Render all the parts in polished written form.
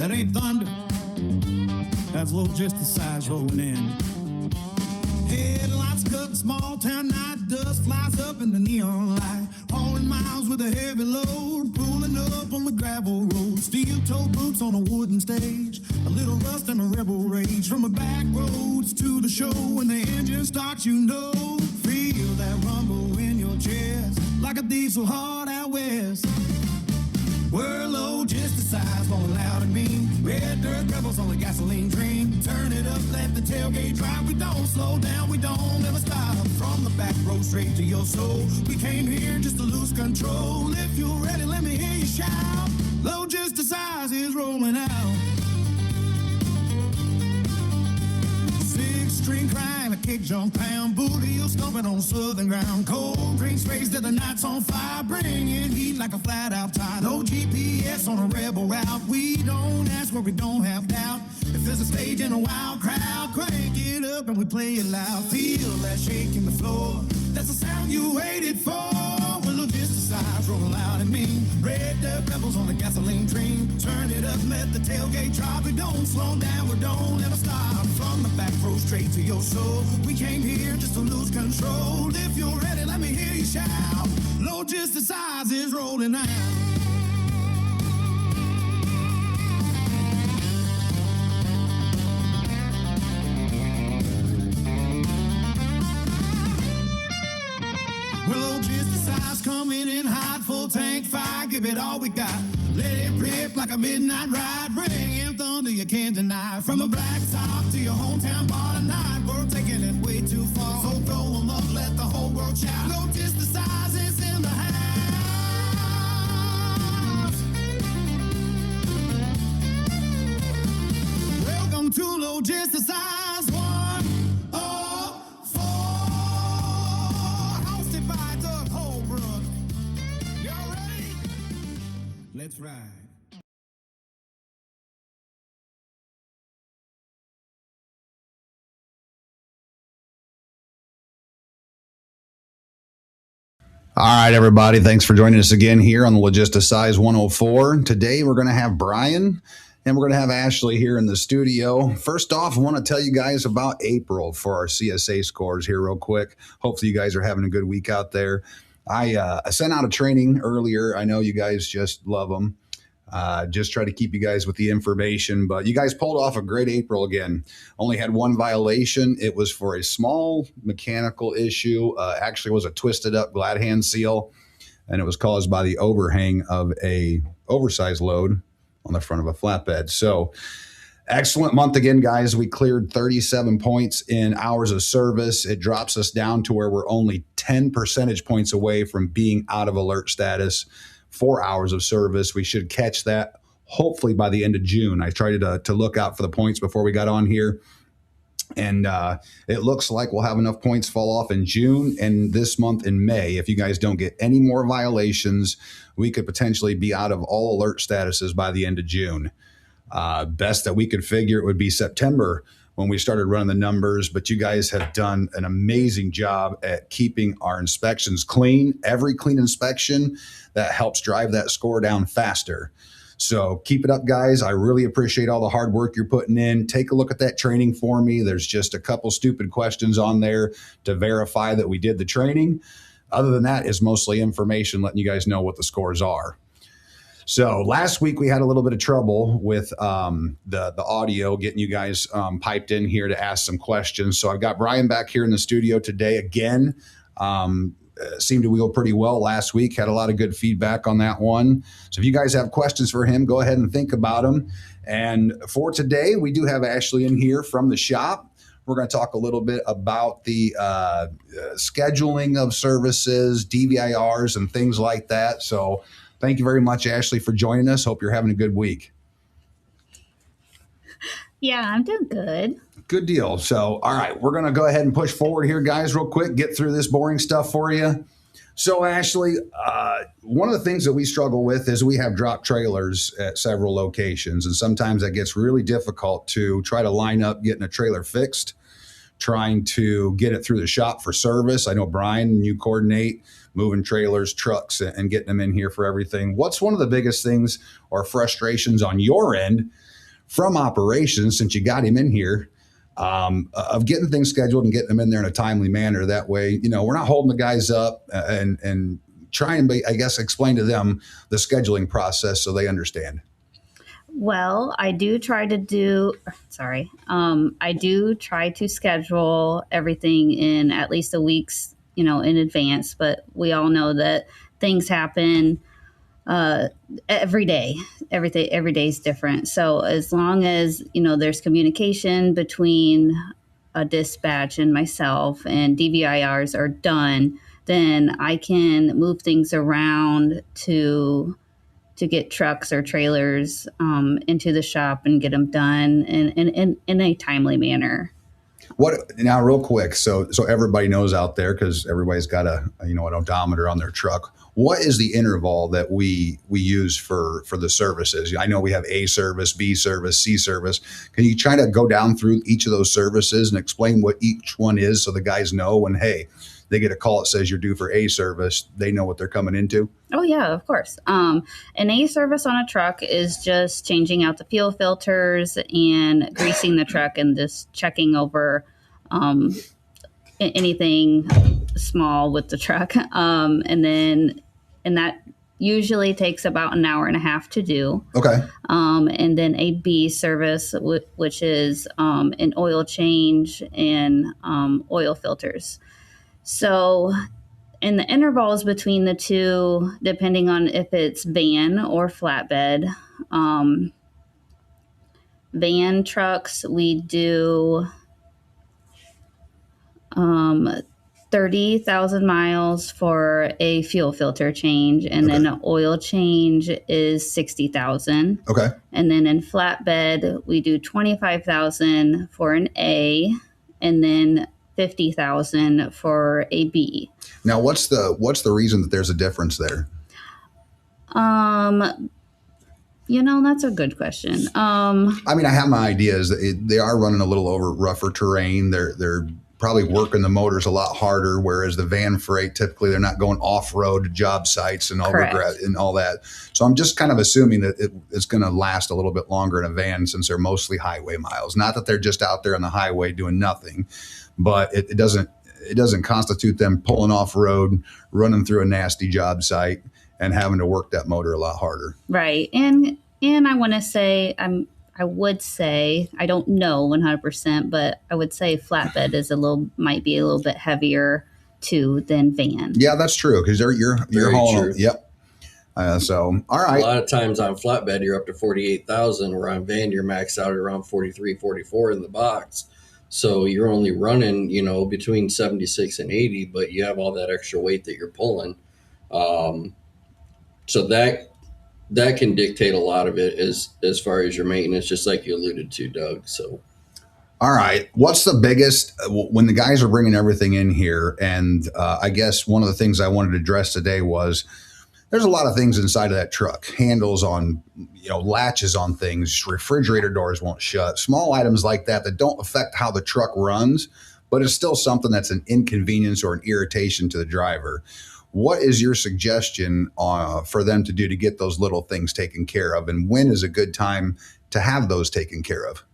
That ain't thunder. That's Logisticize rolling in. Headlights cut, small town night, dust flies up in the neon light. Hauling miles with a heavy load, pulling up on the gravel road. Steel-toed boots on a wooden stage, a little rust and a rebel rage. From the back roads to the show, when the engine starts, you know. Feel that rumble in your chest, like a diesel hard out west. We're Logisticize, going loud and mean. Red dirt rebels on the gasoline dream. Turn it up, let the tailgate drive. We don't slow down, we don't ever stop. From the back road straight to your soul. We came here just to lose control. If you're ready, let me hear you shout. Logisticize is rolling out. Six-string crying, a kick jump pound, booty heel stomping on southern ground. Cold drinks raised till the night's on fire, bringing heat like a flat-out tide. No GPS on a rebel route. We don't ask where we don't have doubt. If there's a stage in a wild crowd, crank it up and we play it loud. Feel that shake in the floor. That's the sound you waited for. When Logisticize rolling loud and mean. Red dirt rebels on the gasoline train. Turn it up, let the tailgate drop. We don't slow down, we don't ever stop. From the back row straight to your soul. We came here just to lose control. If you're ready, let me hear you shout. Logisticize is rolling out. Well, Logisticize coming in hot, full tank fire, give it all we got. Let it rip like a midnight ride, bring in thunder you can't deny. From the black top to your hometown bar tonight, we're taking it way too far. So throw 'em up, let the whole world shout. Logisticize is in the house. Welcome to Logisticize 104. Hosted by Doug Holbrook. Y'all ready? Let's ride. All right, everybody. Thanks for joining us again here on the Logisticize 104. Today, we're going to have Brian and we're going to have Ashley here in the studio. First off, I want to tell you guys about April for our CSA scores here real quick. Hopefully, you guys are having a good week out there. I sent out a training earlier. I know you guys just love them. Just try to keep you guys with the information, but you guys pulled off a great April again. Only had one violation. It was for a small mechanical issue. Actually was a twisted up glad hand seal, and it was caused by the overhang of a oversized load on the front of a flatbed. So excellent month again, guys. We cleared 37 points in hours of service. It drops us down to where we're only 10 percentage points away from being out of alert status. 4 hours of service. We should catch that hopefully by the end of June. I tried to look out for the points before we got on here. And it looks like we'll have enough points fall off in June and this month in May. If you guys don't get any more violations, we could potentially be out of all alert statuses by the end of June. Best that we could figure it would be September when we started running the numbers, but you guys have done an amazing job at keeping our inspections clean. Every clean inspection that helps drive that score down faster. So keep it up, guys. I really appreciate all the hard work you're putting in. Take a look at that training for me. There's just a couple stupid questions on there to verify that we did the training. Other than that, is mostly information letting you guys know what the scores are. So last week we had a little bit of trouble with the audio, getting you guys piped in here to ask some questions. So I've got Brian back here in the studio today again. Seemed to go pretty well last week. Had a lot of good feedback on that one. So if you guys have questions for him, go ahead and think about them. And for today, we do have Ashley in here from the shop. We're going to talk a little bit about the scheduling of services, DVIRs, and things like that. So thank you very much, Ashley, for joining us. Hope you're having a good week. Yeah, I'm doing good. Good deal. So, all right, we're going to go ahead and push forward here, guys, real quick, get through this boring stuff for you. So, Ashley, one of the things that we struggle with is we have drop trailers at several locations, and sometimes that gets really difficult to try to line up getting a trailer fixed, trying to get it through the shop for service. I know, Brian, you coordinate moving trailers, trucks, and getting them in here for everything. What's one of the biggest things or frustrations on your end from operations, since you got him in here, of getting things scheduled and getting them in there in a timely manner. That way, we're not holding the guys up, and try and, I guess, explain to them the scheduling process so they understand. Well, I do try to schedule everything in at least a week's, in advance, but we all know that things happen every day. Every day is different. So as long as, there's communication between a dispatch and myself and DVIRs are done, then I can move things around to get trucks or trailers into the shop and get them done in a timely manner. What now, real quick, so everybody knows out there, because everybody's got an odometer on their truck. What is the interval that we use for the services? I know we have A service, B service, C service. Can you try to go down through each of those services and explain what each one is, so the guys know when, hey, they get a call that says you're due for A service, they know what they're coming into? Oh, yeah, of course. An A service on a truck is just changing out the fuel filters and greasing the truck and just checking over anything small with the truck. And that usually takes about an hour and a half to do. Okay. And then a B service, which is an oil change and oil filters. So, and the intervals between the two, depending on if it's van or flatbed. Van trucks, we do 30,000 miles for a fuel filter change, and then an oil change is 60,000. Okay. And then in flatbed, we do 25,000 for an A, and then 50,000 for a B. Now, what's the reason that there's a difference there? That's a good question. I have my ideas. They are running a little over rougher terrain. They're probably working the motors a lot harder, whereas the van freight, typically they're not going off-road to job sites and all that. So I'm just kind of assuming that it's going to last a little bit longer in a van, since they're mostly highway miles. Not that they're just out there on the highway doing nothing, but it doesn't constitute them pulling off-road, running through a nasty job site, and having to work that motor a lot harder. Right. And I want to say, I would say, I don't know 100%, but I would say flatbed might be a little bit heavier too than van. Yeah, that's true, because you're hauling. True. Yep. So, all right. A lot of times on flatbed, you're up to 48,000, where on van, you're maxed out at around 43, 44 in the box. So you're only running, between 76 and 80, but you have all that extra weight that you're pulling. So that can dictate a lot of it as far as your maintenance, just like you alluded to, Doug. So, all right, what's the biggest, when the guys are bringing everything in here? And I guess one of the things I wanted to address today was, there's a lot of things inside of that truck, handles on, latches on things, refrigerator doors won't shut, small items like that don't affect how the truck runs, but it's still something that's an inconvenience or an irritation to the driver. What is your suggestion for them to do to get those little things taken care of? And when is a good time to have those taken care of?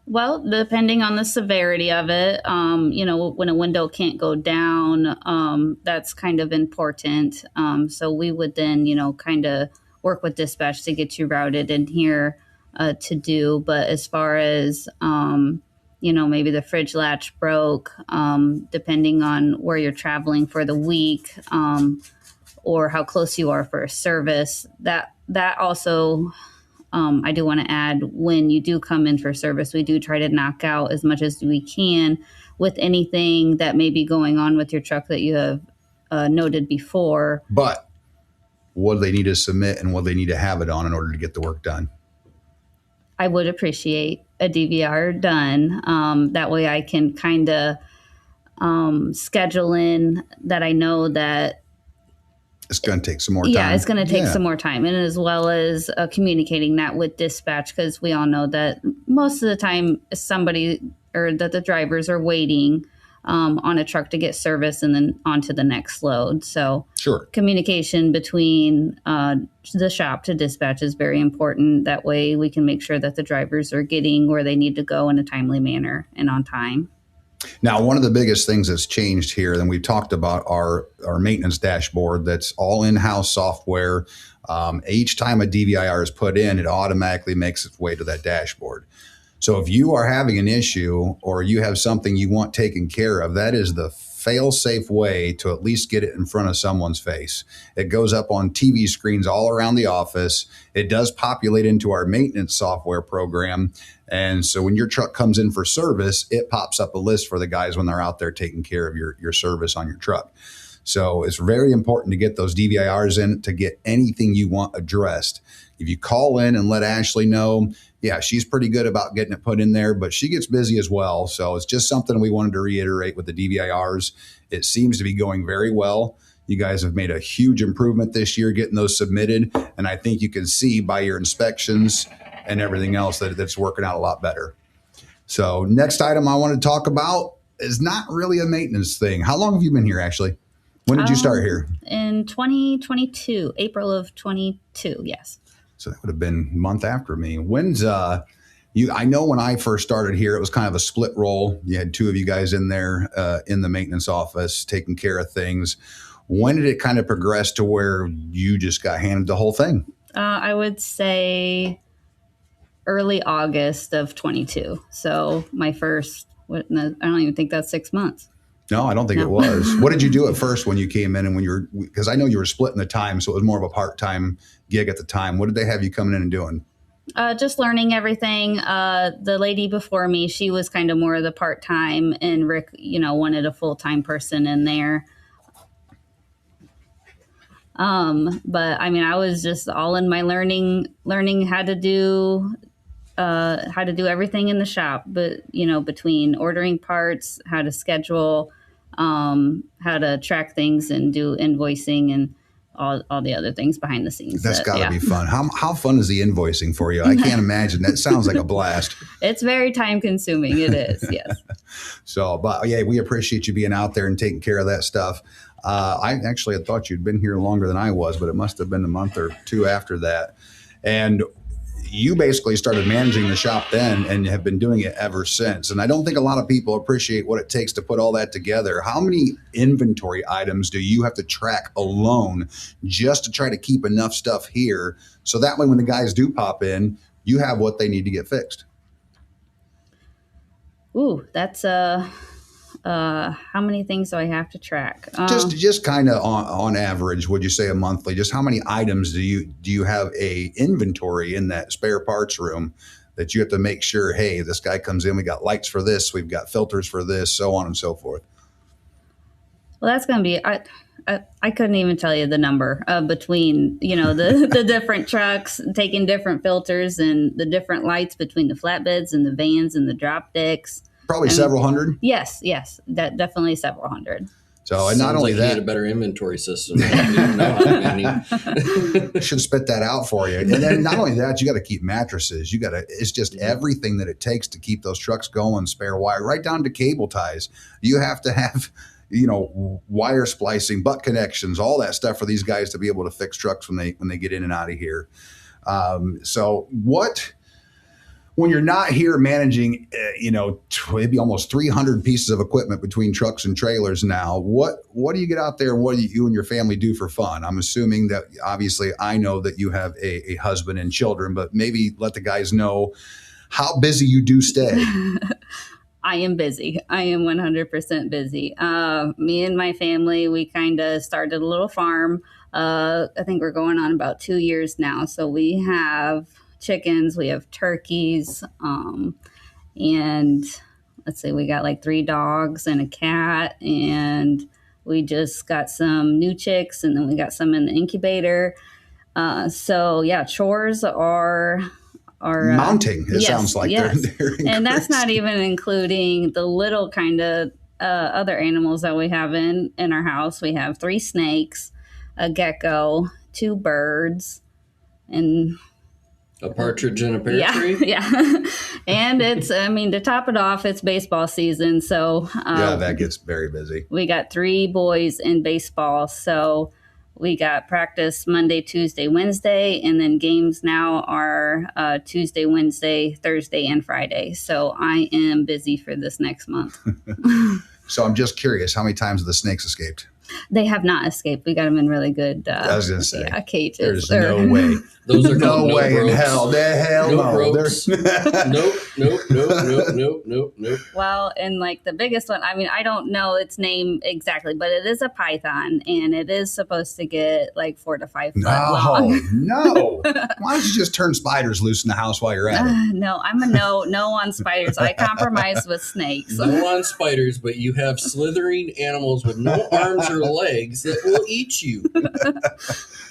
Well, depending on the severity of it, when a window can't go down, that's kind of important. So we would then, kind of work with dispatch to get you routed in here to do. But as far as, maybe the fridge latch broke, depending on where you're traveling for the week, or how close you are for a service, that also, I do want to add, when you do come in for service, we do try to knock out as much as we can with anything that may be going on with your truck that you have noted before. But what do they need to submit, and what do they need to have it on in order to get the work done? I would appreciate a DVR done. That way I can kind of schedule in that I know that it's going to take some more time. Yeah, it's going to take some more time. And as well as communicating that with dispatch, because we all know that most of the time somebody, or that the drivers are waiting on a truck to get service and then onto the next load. So Sure. communication between the shop to dispatch is very important. That way we can make sure that the drivers are getting where they need to go in a timely manner and on time. Now, one of the biggest things that's changed here, and we've talked about our maintenance dashboard that's all in-house software. Each time a DVIR is put in, it automatically makes its way to that dashboard. So if you are having an issue or you have something you want taken care of, that is the fail-safe way to at least get it in front of someone's face. It goes up on TV screens all around the office. It does populate into our maintenance software program. And so when your truck comes in for service, it pops up a list for the guys when they're out there taking care of your service on your truck. So it's very important to get those DVIRs in to get anything you want addressed. If you call in and let Ashlie know, yeah, she's pretty good about getting it put in there, but she gets busy as well. So it's just something we wanted to reiterate with the DVIRs. It seems to be going very well. You guys have made a huge improvement this year getting those submitted. And I think you can see by your inspections and everything else that it's working out a lot better. So next item I want to talk about is not really a maintenance thing. How long have you been here, Ashlie? When did you start here? In 2022, April of 22, yes. So that would have been a month after me. When's I know when I first started here, it was kind of a split role. You had two of you guys in there in the maintenance office taking care of things. When did it kind of progress to where you just got handed the whole thing? I would say early August of 22. So my first, I don't even think that's 6 months. No, I don't think it was. What did you do at first when you came in and when you were, because I know you were splitting the time, so it was more of a part-time gig at the time. What did they have you coming in and doing? Just learning everything. The lady before me, she was kind of more of the part-time, and Rick, wanted a full-time person in there. But I mean, I was just all in my learning how to do everything in the shop, but between ordering parts, how to schedule, how to track things and do invoicing and all the other things behind the scenes. That's got to be fun. How fun is the invoicing for you? I can't imagine. That sounds like a blast. It's very time consuming. It is. Yes. So, but yeah, we appreciate you being out there and taking care of that stuff. I actually had thought you'd been here longer than I was, but it must have been a month or two after that. And you basically started managing the shop then and have been doing it ever since. And I don't think a lot of people appreciate what it takes to put all that together. How many inventory items do you have to track alone just to try to keep enough stuff here so that way when the guys do pop in, you have what they need to get fixed? Ooh, that's how many things do I have to track? Just kind of on average, would you say a monthly? Just how many items do you have a inventory in that spare parts room that you have to make sure, hey, this guy comes in, we got lights for this, we've got filters for this, so on and so forth? Well, that's going to be, I couldn't even tell you the number between, the different trucks taking different filters and the different lights between the flatbeds and the vans and the drop decks. Probably several hundred. Yes, that definitely several hundred. So, and not only like that, you need a better inventory system. I don't know how many. Should spit that out for you. And then not only that, you got to keep mattresses. It's just everything that it takes to keep those trucks going, spare wire, right down to cable ties. You have to have, wire splicing, butt connections, all that stuff for these guys to be able to fix trucks when they get in and out of here. When you're not here managing, maybe almost 300 pieces of equipment between trucks and trailers now, what do you get out there and what do you and your family do for fun? I'm assuming that obviously I know that you have a husband and children, but maybe let the guys know how busy you do stay. I am busy. I am 100% busy. Me and my family, we kind of started a little farm. I think we're going on about 2 years now. So we have chickens, we have turkeys, and let's see, we got like 3 dogs and a cat, and we just got some new chicks, and then we got some in the incubator. So yeah, chores are mounting. It sounds like yes. They're and that's not even including the little kind of other animals that we have in our house. We have 3 snakes, a gecko, 2 birds, and A partridge in a pear Yeah, tree? yeah. And it's, I mean, to top it off, it's baseball season. So Yeah, that gets very busy. we got 3 boys in baseball. So we got practice Monday, Tuesday, Wednesday, and then games now are Tuesday, Wednesday, Thursday, and Friday. So I am busy for this next month. So I'm just curious, how many times have the snakes escaped? They have not escaped. We got them in really good I was going to say, cages. there's no way. Those are No called way in ropes. hell. The hell No no. ropes. Nope, nope, nope, nope, nope, nope, nope. Well, and like the biggest one, I mean, I don't know its name exactly, but it is a python, and it is supposed to get like 4 to 5 foot long. No. Why don't you just turn spiders loose in the house while you're at it? No, I'm a no on spiders. I compromise with snakes. No on spiders, but you have slithering animals with no arms or legs that will eat you.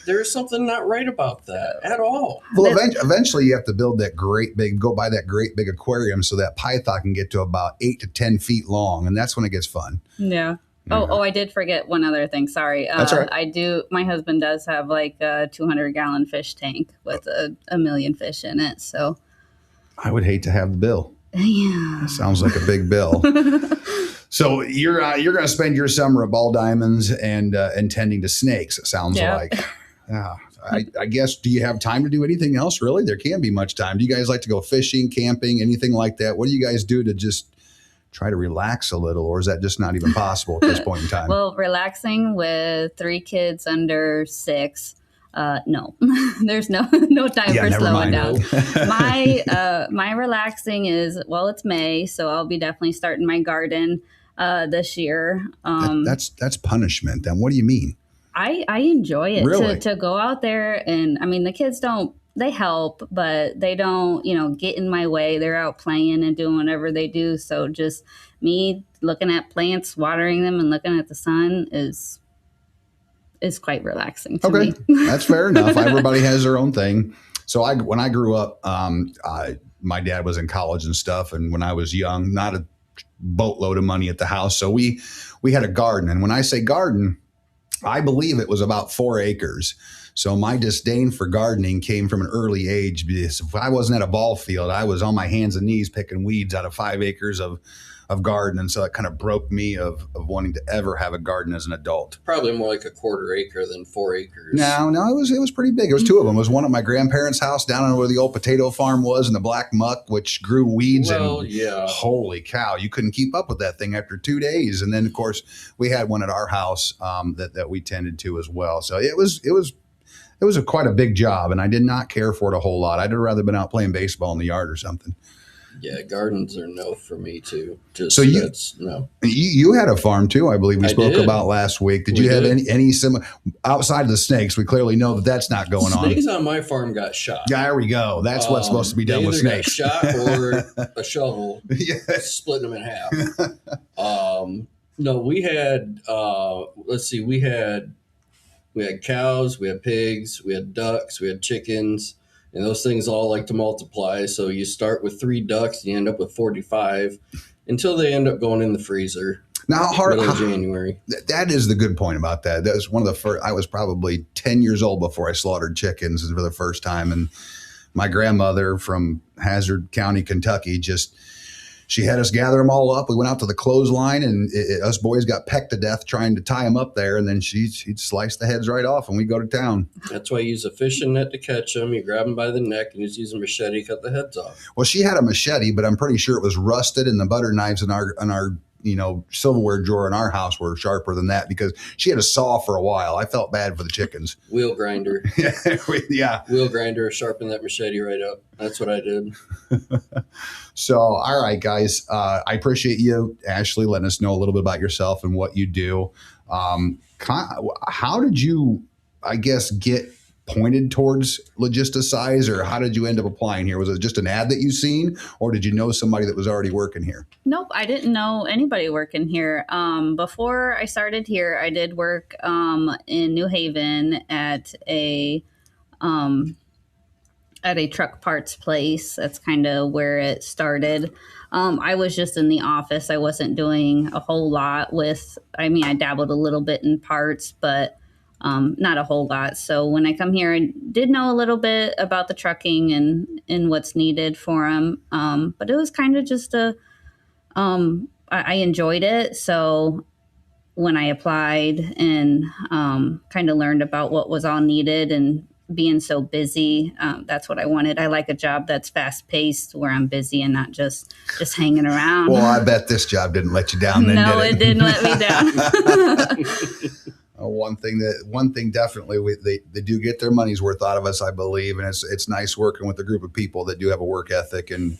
There's something not right about that at all. Well, eventually you have to build that go buy that great big aquarium so that python can get to about 8 to 10 feet long. And that's when it gets fun. Yeah. Oh, I did forget one other thing. Sorry. That's all right. My husband does have like a 200-gallon fish tank with a million fish in it. So I would hate to have the bill. yeah. That sounds like a big bill. So you're going to spend your summer at ball diamonds and tending to snakes, it sounds like. Yeah. I guess, do you have time to do anything else, really? There can't be much time. Do you guys like to go fishing, camping, anything like that? What do you guys do to just try to relax a little, or is that just not even possible at this point in time? Well, relaxing with 3 kids under 6. No, there's no time for slowing down. My relaxing is, well, it's May, so I'll be definitely starting my garden this year. That's punishment. Then what do you mean? I enjoy it Really? to go out there, and I mean the kids they help, but they don't get in my way. They're out playing and doing whatever they do. So just me looking at plants, watering them, and looking at the sun is quite relaxing to me. That's fair enough. Everybody has their own thing. So when I grew up, my dad was in college and stuff, and when I was young, not a boatload of money at the house, so we had a garden. And when I say garden, I believe it was about 4 acres. So my disdain for gardening came from an early age, because if I wasn't at a ball field, I was on my hands and knees picking weeds out of 5 acres of garden. And so it kind of broke me of wanting to ever have a garden as an adult. Probably more like a 1/4 acre than 4 acres. No, it was pretty big. It was 2 of them. It was one at my grandparents' house down on where the old potato farm was, and the black muck, which grew weeds. Yeah. Holy cow, you couldn't keep up with that thing after 2 days. And then, of course, we had one at our house that we tended to as well. So it was quite a big job, and I did not care for it a whole lot. I'd have rather been out playing baseball in the yard or something. Yeah, gardens are no for me too. So you had a farm too, I believe we spoke about last week. Did you have any similar outside of the snakes? We clearly know that that's not going on. Snakes on my farm got shot. Yeah, there we go. That's what's supposed to be done with snakes. Got shot or a shovel, splitting them in half. No, we had. We had cows, we had pigs, we had ducks, we had chickens. And those things all like to multiply. So you start with 3 ducks, and you end up with 45 until they end up going in the freezer. Now, January. That is the good point about that. That was one of the first. I was probably 10 years old before I slaughtered chickens for the first time. And my grandmother from Hazard County, Kentucky, she had us gather them all up. We went out to the clothesline, and us boys got pecked to death trying to tie them up there. And then she'd slice the heads right off, and we go to town. That's why you use a fishing net to catch them. You grab them by the neck and just use a machete to cut the heads off. Well, she had a machete, but I'm pretty sure it was rusted, and the butter knives in our silverware drawer in our house were sharper than that, because she had a saw for a while. I felt bad for the chickens. Wheel grinder. Yeah. Wheel grinder, sharpen that machete right up. That's what I did. So, all right, guys, I appreciate you, Ashlie, letting us know a little bit about yourself and what you do. How did you, I guess, get pointed towards Logisticize, or how did you end up applying here? Was it just an ad that you seen, or did you know somebody that was already working here? Nope, I didn't know anybody working here. Before I started here, I did work in New Haven at a truck parts place. That's kind of where it started. I was just in the office. I wasn't doing a whole lot I dabbled a little bit in parts, but not a whole lot. So when I come here, I did know a little bit about the trucking and what's needed for them. But it was kind of just I enjoyed it. So when I applied and kind of learned about what was all needed and being so busy, that's what I wanted. I like a job that's fast paced, where I'm busy and not just hanging around. Well, I bet this job didn't let you down. Then, No, did it didn't let me down. One thing definitely, they do get their money's worth out of us, I believe, and it's nice working with a group of people that do have a work ethic, and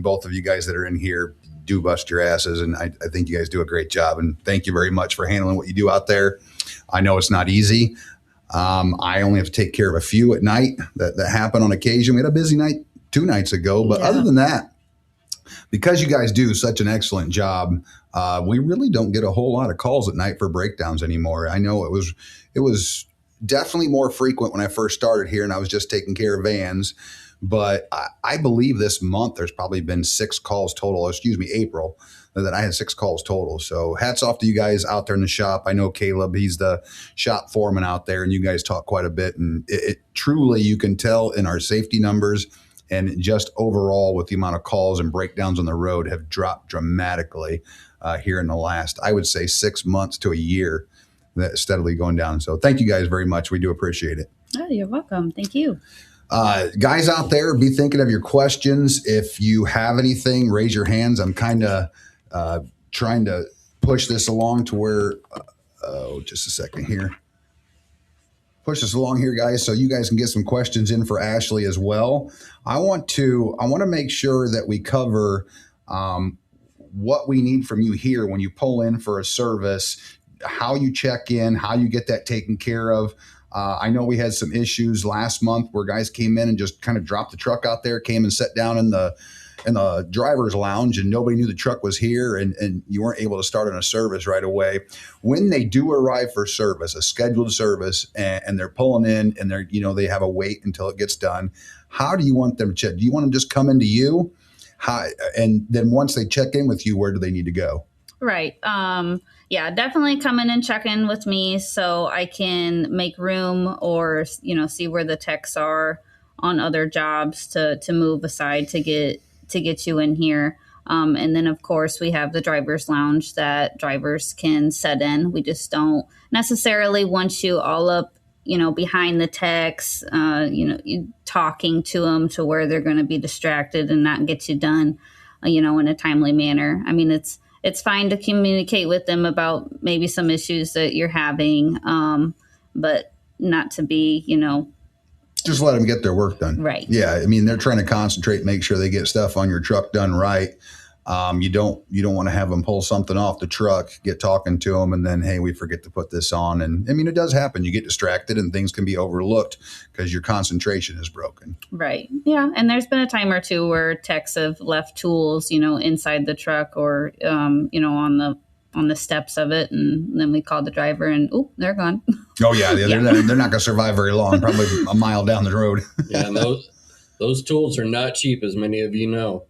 both of you guys that are in here do bust your asses, and I think you guys do a great job, and thank you very much for handling what you do out there. I know it's not easy. I only have to take care of a few at night that happen on occasion. We had a busy night 2 nights ago, but other than that, because you guys do such an excellent job, we really don't get a whole lot of calls at night for breakdowns anymore. I know it was definitely more frequent when I first started here and I was just taking care of vans, but I believe this month there's probably been 6 calls total, April, that I had 6 calls total. So hats off to you guys out there in the shop. I know Caleb, he's the shop foreman out there, and you guys talk quite a bit, and it truly, you can tell in our safety numbers and just overall with the amount of calls and breakdowns on the road have dropped dramatically here in the last, I would say, 6 months to a year, that steadily going down. So thank you guys very much. We do appreciate it. Oh, you're welcome. Thank you. Guys out there, be thinking of your questions. If you have anything, raise your hands. I'm kind of trying to push this along to where, just a second here. Push this along here, guys, so you guys can get some questions in for Ashlie as well. I want to make sure that we cover what we need from you here when you pull in for a service, how you check in, how you get that taken care of. I know we had some issues last month where guys came in and just kind of dropped the truck out there, came and sat down in the driver's lounge, and nobody knew the truck was here, and you weren't able to start on a service right away. When they do arrive for service, a scheduled service, and they're pulling in and they have a wait until it gets done, how do you want them to check? Do you want them to just come into you? And then once they check in with you, where do they need to go? Right. Yeah, definitely come in and check in with me so I can make room or, see where the techs are on other jobs to move aside to get you in here. And then, of course, we have the driver's lounge that drivers can set in. We just don't necessarily want you all up, behind the techs, talking to them to where they're going to be distracted and not get you done, in a timely manner. I mean, it's fine to communicate with them about maybe some issues that you're having, but not to be, just let them get their work done. Right. Yeah. I mean, they're trying to concentrate, make sure they get stuff on your truck done right. You don't want to have them pull something off the truck, get talking to them, and then, hey, we forget to put this on. And I mean, it does happen. You get distracted and things can be overlooked because your concentration is broken. Right. Yeah. And there's been a time or two where techs have left tools, inside the truck or, on the steps of it, and then we called the driver and they're gone. Oh yeah, they're not going to survive very long, probably a mile down the road. Yeah, and those tools are not cheap, as many of you know.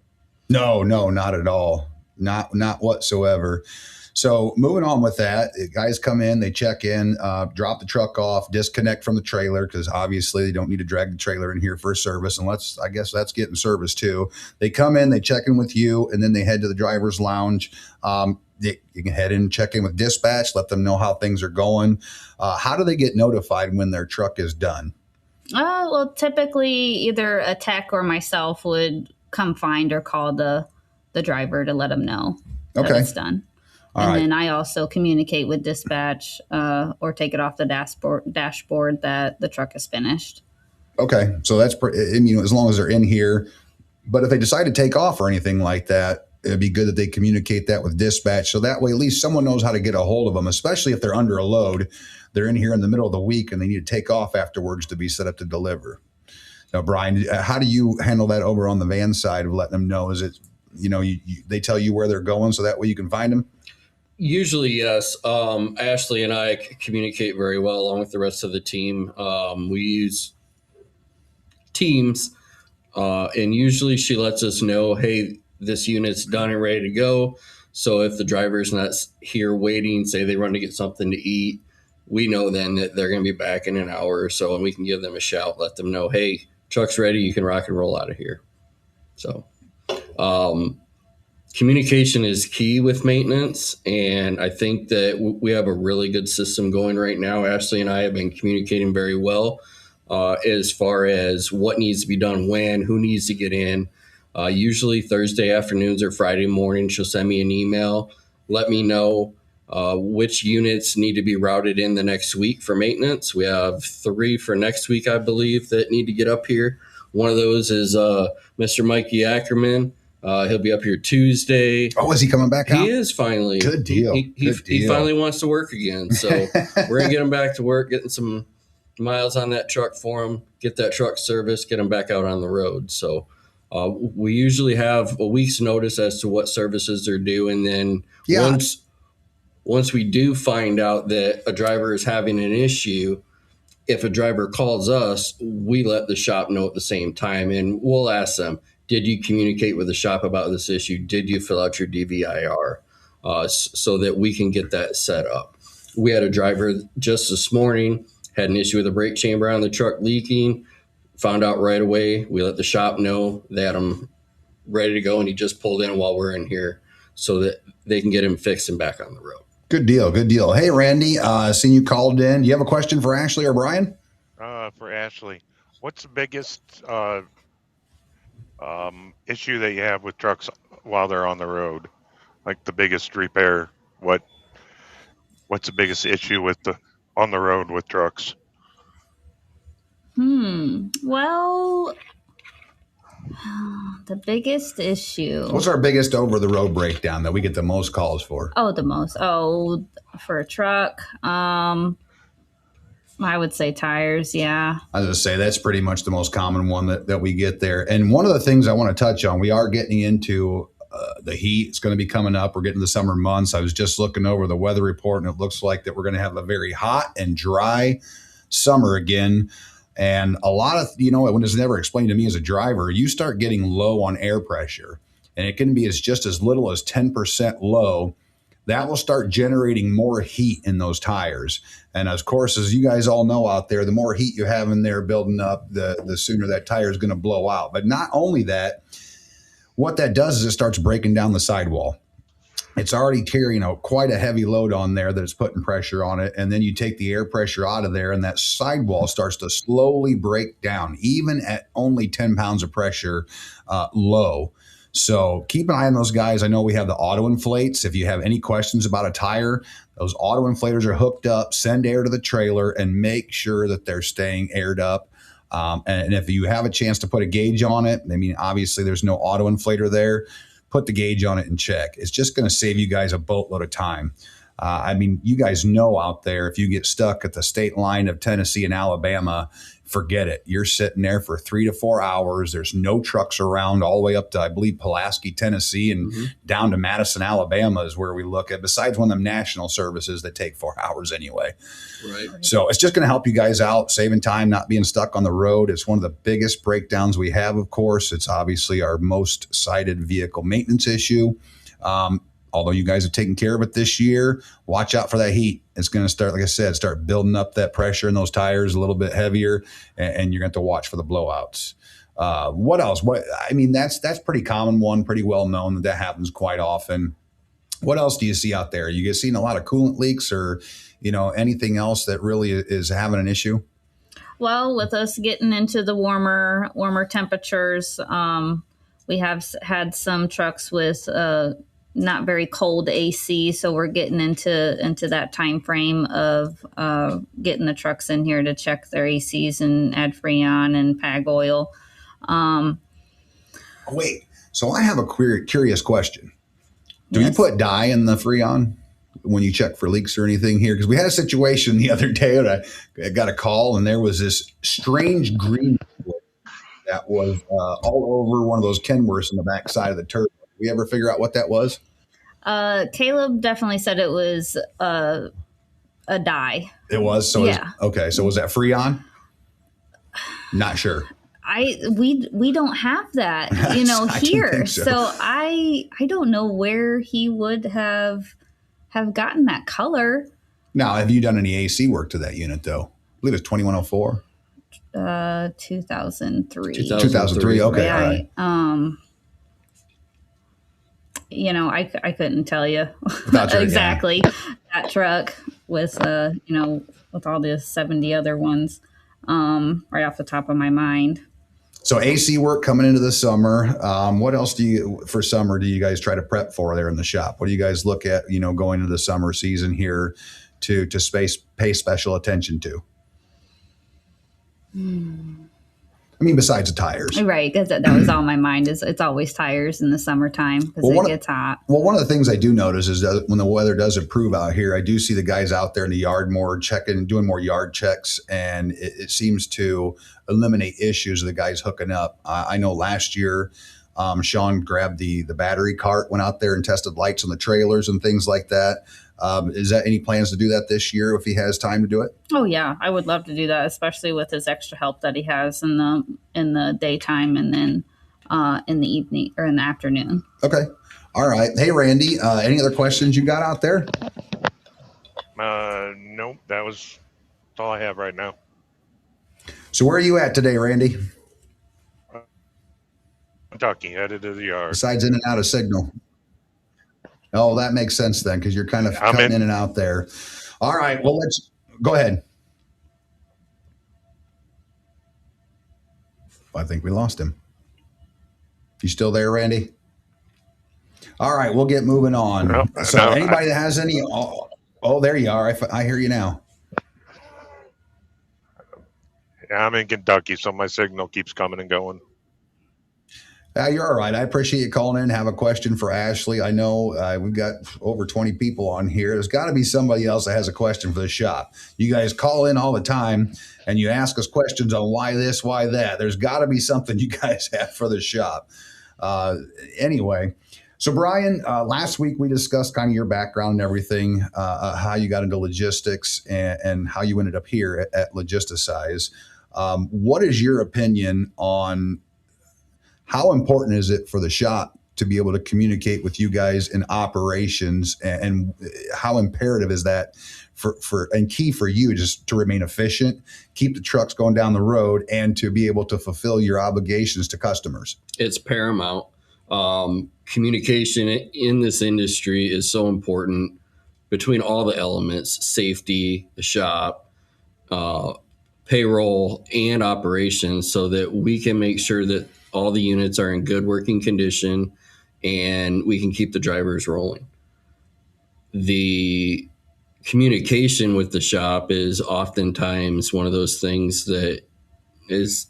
No, not at all. Not whatsoever. So moving on with that, guys come in, they check in, drop the truck off, disconnect from the trailer, because obviously they don't need to drag the trailer in here for a service. And I guess that's getting service too. They come in, they check in with you, and then they head to the driver's lounge. You can head in and check in with dispatch, let them know how things are going. How do they get notified when their truck is done? Well, typically either a tech or myself would come find or call the driver to let them know that it's done. Then I also communicate with dispatch or take it off the dashboard that the truck is finished. Okay. So that's, as long as they're in here. But if they decide to take off or anything like that, it'd be good that they communicate that with dispatch. So that way, at least someone knows how to get a hold of them, especially if they're under a load. They're in here in the middle of the week and they need to take off afterwards to be set up to deliver. Now, Brian, how do you handle that over on the van side of letting them know? Is it, they tell you where they're going so that way you can find them? Usually, yes. Ashlie and I communicate very well along with the rest of the team. We use Teams, and usually she lets us know, hey, this unit's done and ready to go. So if the driver's not here waiting, say they run to get something to eat, we know then that they're going to be back in an hour or so, and we can give them a shout, let them know, hey, truck's ready, you can rock and roll out of here. So communication is key with maintenance, and I think that we have a really good system going right now. Ashlie and I have been communicating very well as far as what needs to be done when, who needs to get in. Usually Thursday afternoons or Friday morning, she'll send me an email, let me know which units need to be routed in the next week for maintenance. We have 3 for next week, I believe, that need to get up here. One of those is Mr. Mikey Ackerman. He'll be up here Tuesday. Oh, is he coming back out? He is finally. Good deal. He finally wants to work again. So we're going to get him back to work, getting some miles on that truck for him, get that truck serviced, get him back out on the road. So we usually have a week's notice as to what services are due. And then once we do find out that a driver is having an issue, if a driver calls us, we let the shop know at the same time, and we'll ask them, did you communicate with the shop about this issue? Did you fill out your DVIR? So that we can get that set up. We had a driver just this morning, had an issue with the brake chamber on the truck leaking, found out right away. We let the shop know. They had him ready to go, and he just pulled in while we're in here so that they can get him fixed and back on the road. Good deal. Good deal. Hey, Randy, seeing you called in. Do you have a question for Ashlie or Brian? For Ashlie, what's the biggest issue that you have with trucks while they're on the road? Like the biggest repair? What's the biggest issue with on the road with trucks? Well, the biggest issue. What's our biggest over the road breakdown that we get the most calls for? Oh, the most. Oh, for a truck. I would say tires. Yeah. I was going to say that's pretty much the most common one that we get there. And one of the things I want to touch on, we are getting into the heat. It's going to be coming up. We're getting to the summer months. I was just looking over the weather report, and it looks like that we're going to have a very hot and dry summer again. And a lot of, when it's never explained to me as a driver, you start getting low on air pressure, and it can be just as little as 10% low. That will start generating more heat in those tires. And of course, as you guys all know out there, the more heat you have in there building up, the sooner that tire is going to blow out. But not only that, what that does is it starts breaking down the sidewall. It's already carrying quite a heavy load on there that it's putting pressure on it. And then you take the air pressure out of there, and that sidewall starts to slowly break down, even at only 10 pounds of pressure low. So keep an eye on those guys. I know we have the auto inflates. If you have any questions about a tire, those auto inflators are hooked up. Send air to the trailer and make sure that they're staying aired up. And if you have a chance to put a gauge on it, obviously there's no auto inflator there, put the gauge on it and check. It's just going to save you guys a boatload of time. You guys know out there, if you get stuck at the state line of Tennessee and Alabama, forget it. You're sitting there for 3 to 4 hours. There's no trucks around all the way up to, I believe, Pulaski, Tennessee, and down to Madison, Alabama is where we look at, besides one of them national services that take 4 hours anyway. Right. So it's just going to help you guys out, saving time, not being stuck on the road. It's one of the biggest breakdowns we have, of course. It's obviously our most cited vehicle maintenance issue. Although you guys have taken care of it this year, watch out for that heat. It's going to start, like I said, start building up that pressure in those tires a little bit heavier, and you're going to have to watch for the blowouts. What else? That's pretty common one, pretty well known that happens quite often. What else do you see out there? You guys seeing a lot of coolant leaks, or anything else that really is having an issue? Well, with us getting into the warmer temperatures, we have had some trucks with not very cold AC, so we're getting into that time frame of getting the trucks in here to check their ACs and add Freon and PAG oil. Wait, so I have a curious question. Do you put dye in the Freon when you check for leaks or anything here? Because we had a situation the other day, and I got a call, and there was this strange green that was all over one of those Kenworths in the back side of the turbo. Did we ever figure out what that was? Caleb definitely said it was a dye. It was? So yeah. Okay, so was that Freon? Not sure. We don't have that, here. So I don't know where he would have gotten that color. Now, have you done any AC work to that unit though? I believe it's 2104. 2003. 2003. Okay. Yeah, All right. I couldn't tell you exactly that truck with with all the 70 other ones right off the top of my mind. So AC work coming into the summer. What else do you guys try to prep for there in the shop? What do you guys look at, going into the summer season here to pay special attention to? I mean, besides the tires. Right, because that was on my mind. It's always tires in the summertime because it gets hot. Well, one of the things I do notice is that when the weather does improve out here, I do see the guys out there in the yard more doing more yard checks, and it seems to eliminate issues of the guys hooking up. I know last year, Sean grabbed the battery cart, went out there and tested lights on the trailers and things like that. Is that any plans to do that this year if he has time to do it? Oh yeah, I would love to do that, especially with his extra help that he has in the daytime and then in the evening or in the afternoon. Okay. All right. Hey, Randy, any other questions you got out there? Nope. That's all I have right now. So where are you at today, Randy? Kentucky, headed to the yard. Besides in and out of signal. Oh, that makes sense then, because you're kind of cutting in and out there. All right. Well, let's go ahead. I think we lost him. You still there, Randy? All right. We'll get moving on. Anybody that has any, oh, there you are. I hear you now. Yeah, I'm in Kentucky, so my signal keeps coming and going. You're all right. I appreciate you calling in. Have a question for Ashlie. I know we've got over 20 people on here. There's got to be somebody else that has a question for the shop. You guys call in all the time and you ask us questions on why this, why that. There's got to be something you guys have for the shop. Anyway, so Brian, last week we discussed kind of your background and everything, how you got into logistics and how you ended up here at Logisticize. What is your opinion on how important is it for the shop to be able to communicate with you guys in operations, and how imperative is that and key for you just to remain efficient, keep the trucks going down the road, and to be able to fulfill your obligations to customers? It's paramount. Communication in this industry is so important between all the elements: safety, the shop, payroll, and operations, so that we can make sure that all the units are in good working condition and we can keep the drivers rolling. The communication with the shop is oftentimes one of those things that is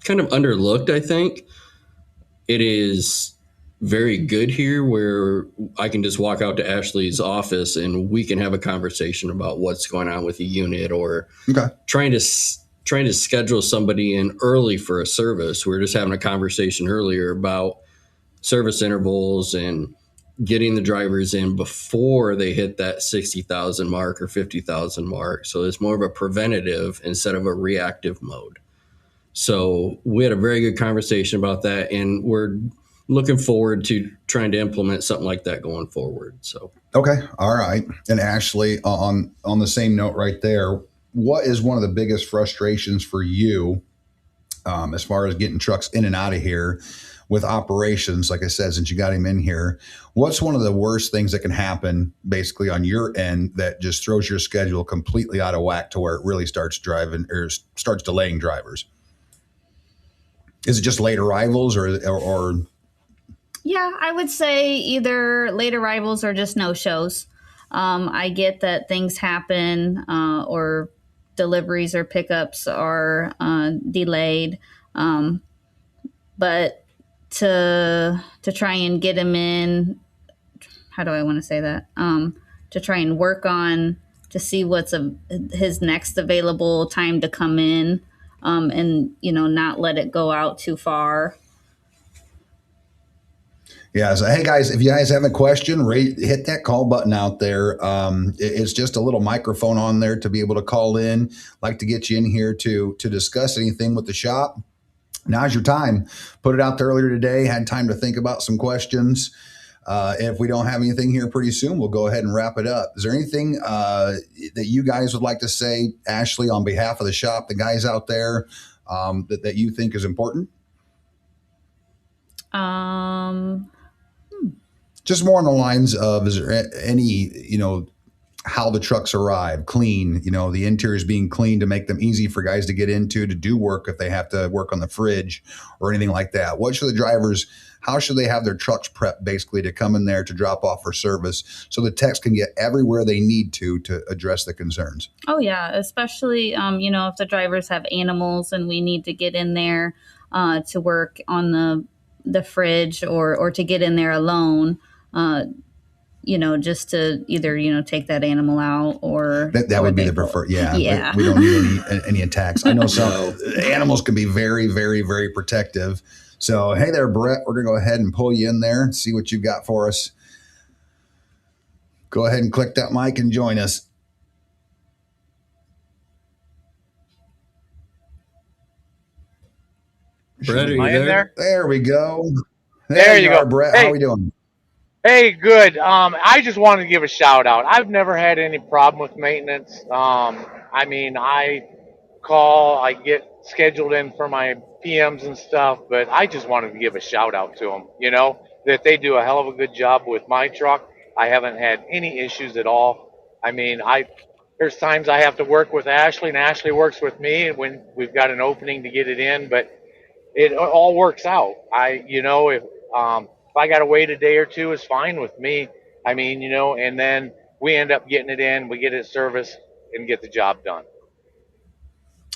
kind of underlooked, I think. It is very good here where I can just walk out to Ashley's office and we can have a conversation about what's going on with the unit, or trying to schedule somebody in early for a service. We were just having a conversation earlier about service intervals and getting the drivers in before they hit that 60,000 mark or 50,000 mark. So it's more of a preventative instead of a reactive mode. So we had a very good conversation about that, and we're looking forward to trying to implement something like that going forward. So okay, all right. And Ashlie, on the same note right there, what is one of the biggest frustrations for you as far as getting trucks in and out of here with operations? Like I said, since you got him in here, what's one of the worst things that can happen basically on your end that just throws your schedule completely out of whack to where it really starts delaying drivers? Is it just late arrivals or? Yeah, I would say either late arrivals or just no-shows. I get that things happen or deliveries or pickups are delayed, but to try and get them in, how do I want to say that? To try and work on to see what's his next available time to come in, and not let it go out too far. Yeah. So, hey guys, if you guys have a question, hit that call button out there. It's just a little microphone on there to be able to call in. Like to get you in here to discuss anything with the shop. Now's your time. Put it out there earlier today. Had time to think about some questions. If we don't have anything here pretty soon, we'll go ahead and wrap it up. Is there anything that you guys would like to say, Ashlie, on behalf of the shop, the guys out there, that you think is important? Just more on the lines of, is there any, how the trucks arrive, clean, the interiors being clean to make them easy for guys to get into, to do work if they have to work on the fridge or anything like that. What should the drivers, how should they have their trucks prepped basically to come in there to drop off for service so the techs can get everywhere they need to address the concerns? Oh yeah, especially, if the drivers have animals and we need to get in there to work on the fridge or to get in there alone, just to either, take that animal out or that would be the preferred. Yeah. Yeah. We don't need any attacks. I know some animals can be very, very, very protective. So, hey there, Brett, we're going to go ahead and pull you in there and see what you've got for us. Go ahead and click that mic and join us. Brett, are you there? There we go. There you go, Brett. Hey. How are we doing? Hey, good. I just wanted to give a shout out. I've never had any problem with maintenance. I call, I get scheduled in for my PMs and stuff, but I just wanted to give a shout out to them, that they do a hell of a good job with my truck. I haven't had any issues at all. There's times I have to work with Ashlie, and Ashlie works with me when we've got an opening to get it in, but it all works out. If I got to wait a day or two, is fine with me. And then we end up getting it in, we get it serviced, and get the job done.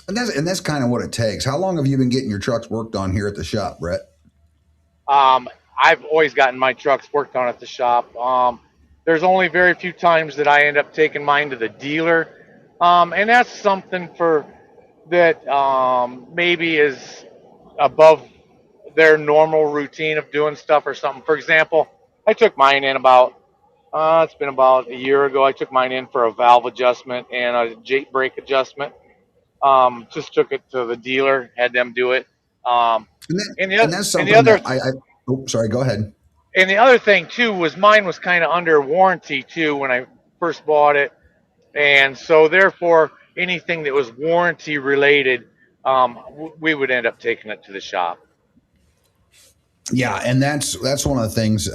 And that's kind of what it takes. How long have you been getting your trucks worked on here at the shop, Brett? I've always gotten my trucks worked on at the shop. There's only very few times that I end up taking mine to the dealer, and that's something that maybe is above their normal routine of doing stuff or something. For example, I took mine in it's been about a year ago. I took mine in for a valve adjustment and a Jake brake adjustment. Just took it to the dealer, had them do it. That's something sorry, go ahead. And the other thing too was mine was kind of under warranty too when I first bought it. And so therefore anything that was warranty related, we would end up taking it to the shop. Yeah, and that's one of the things.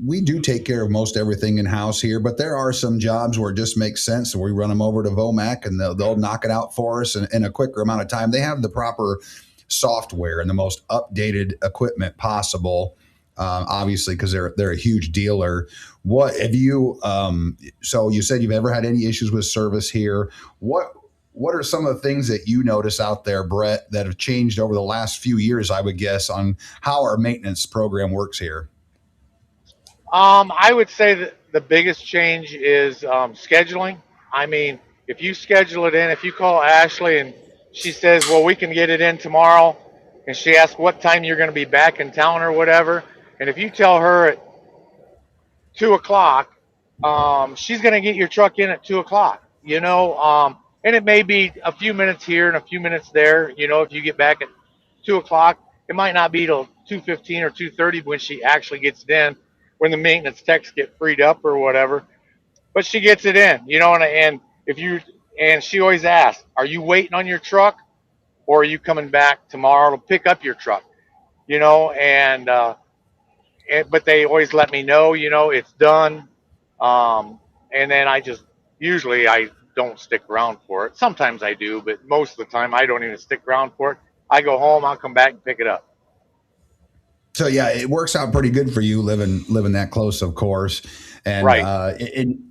We do take care of most everything in house here, but there are some jobs where it just makes sense. So we run them over to Vomac, and they'll knock it out for us in a quicker amount of time. They have the proper software and the most updated equipment possible. Obviously, because they're a huge dealer. What have you? So you said you've ever had any issues with service here? What are some of the things that you notice out there, Brett, that have changed over the last few years, I would guess, on how our maintenance program works here? I would say that the biggest change is scheduling. If you schedule it in, if you call Ashlie and she says, well, we can get it in tomorrow, and she asks what time you're going to be back in town or whatever, and if you tell her at 2 o'clock, she's going to get your truck in at 2 o'clock, and it may be a few minutes here and a few minutes there. If you get back at 2 o'clock, it might not be till 2:15 or 2:30 when she actually gets it in, when the maintenance techs get freed up or whatever. But she gets it in, and she always asks, are you waiting on your truck, or are you coming back tomorrow to pick up your truck? But they always let me know, it's done. And then I don't stick around for it. Sometimes I do, but most of the time I don't even stick around for it. I go home, I'll come back and pick it up. So yeah, it works out pretty good for you living that close, of course. And right.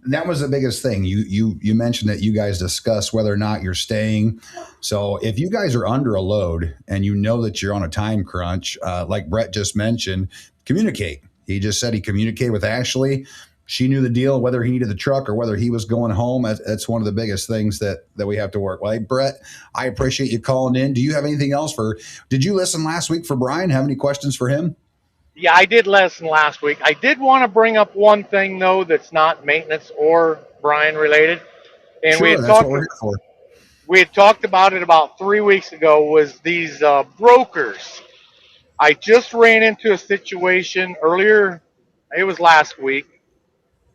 That was the biggest thing. You mentioned that you guys discuss whether or not you're staying. So if you guys are under a load and you know that you're on a time crunch, like Brett just mentioned, communicate. He just said he communicated with Ashlie. She knew the deal, whether he needed the truck or whether he was going home. That's one of the biggest things that we have to work. Well, hey, Brett, I appreciate you calling in. Do you have anything else did you listen last week for Brian? Have any questions for him? Yeah, I did listen last week. I did want to bring up one thing, though, that's not maintenance or Brian related. And sure, that's what we're here for. We had talked about it about 3 weeks ago, was these brokers. I just ran into a situation earlier It was last week,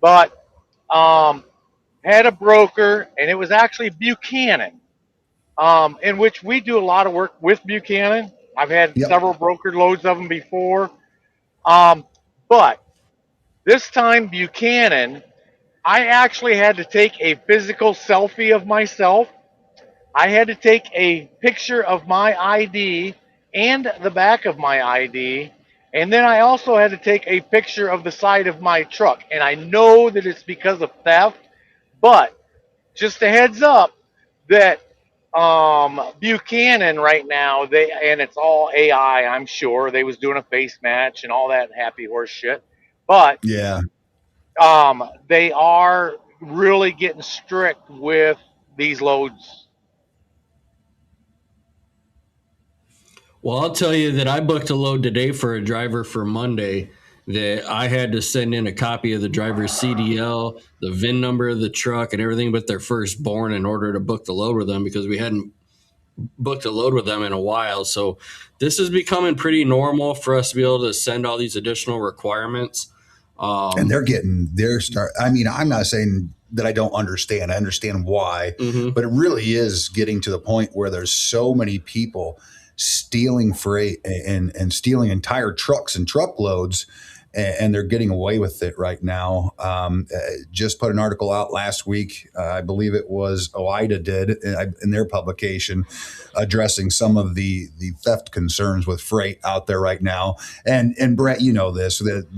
but had a broker, and it was actually Buchanan, in which we do a lot of work with Buchanan. I've had Yep. several brokered loads of them before, but this time Buchanan, I actually had to take a physical selfie of myself. I had to take a picture of my ID and the back of my ID. And then I also had to take a picture of the side of my truck. And I know that it's because of theft, but just a heads up that Buchanan right now, and it's all AI, I'm sure. They was doing a face match and all that happy horse shit. But Yeah. they are really getting strict with these loads. Well, I'll tell you that I booked a load today for a driver for Monday that I had to send in a copy of the driver's CDL, the VIN number of the truck, and everything but their firstborn in order to book the load with them because we hadn't booked a load with them in a while. So this is becoming pretty normal for us to be able to send all these additional requirements. And they're getting their start. I mean, I'm not saying that I don't understand. I understand why, but it really is getting to the point where there's so many people stealing freight and stealing entire trucks and truckloads, and they're getting away with it right now. Just put an article out last week. I believe it was OIDA did in their publication addressing some of the theft concerns with freight out there right now. And Brett, you know this, that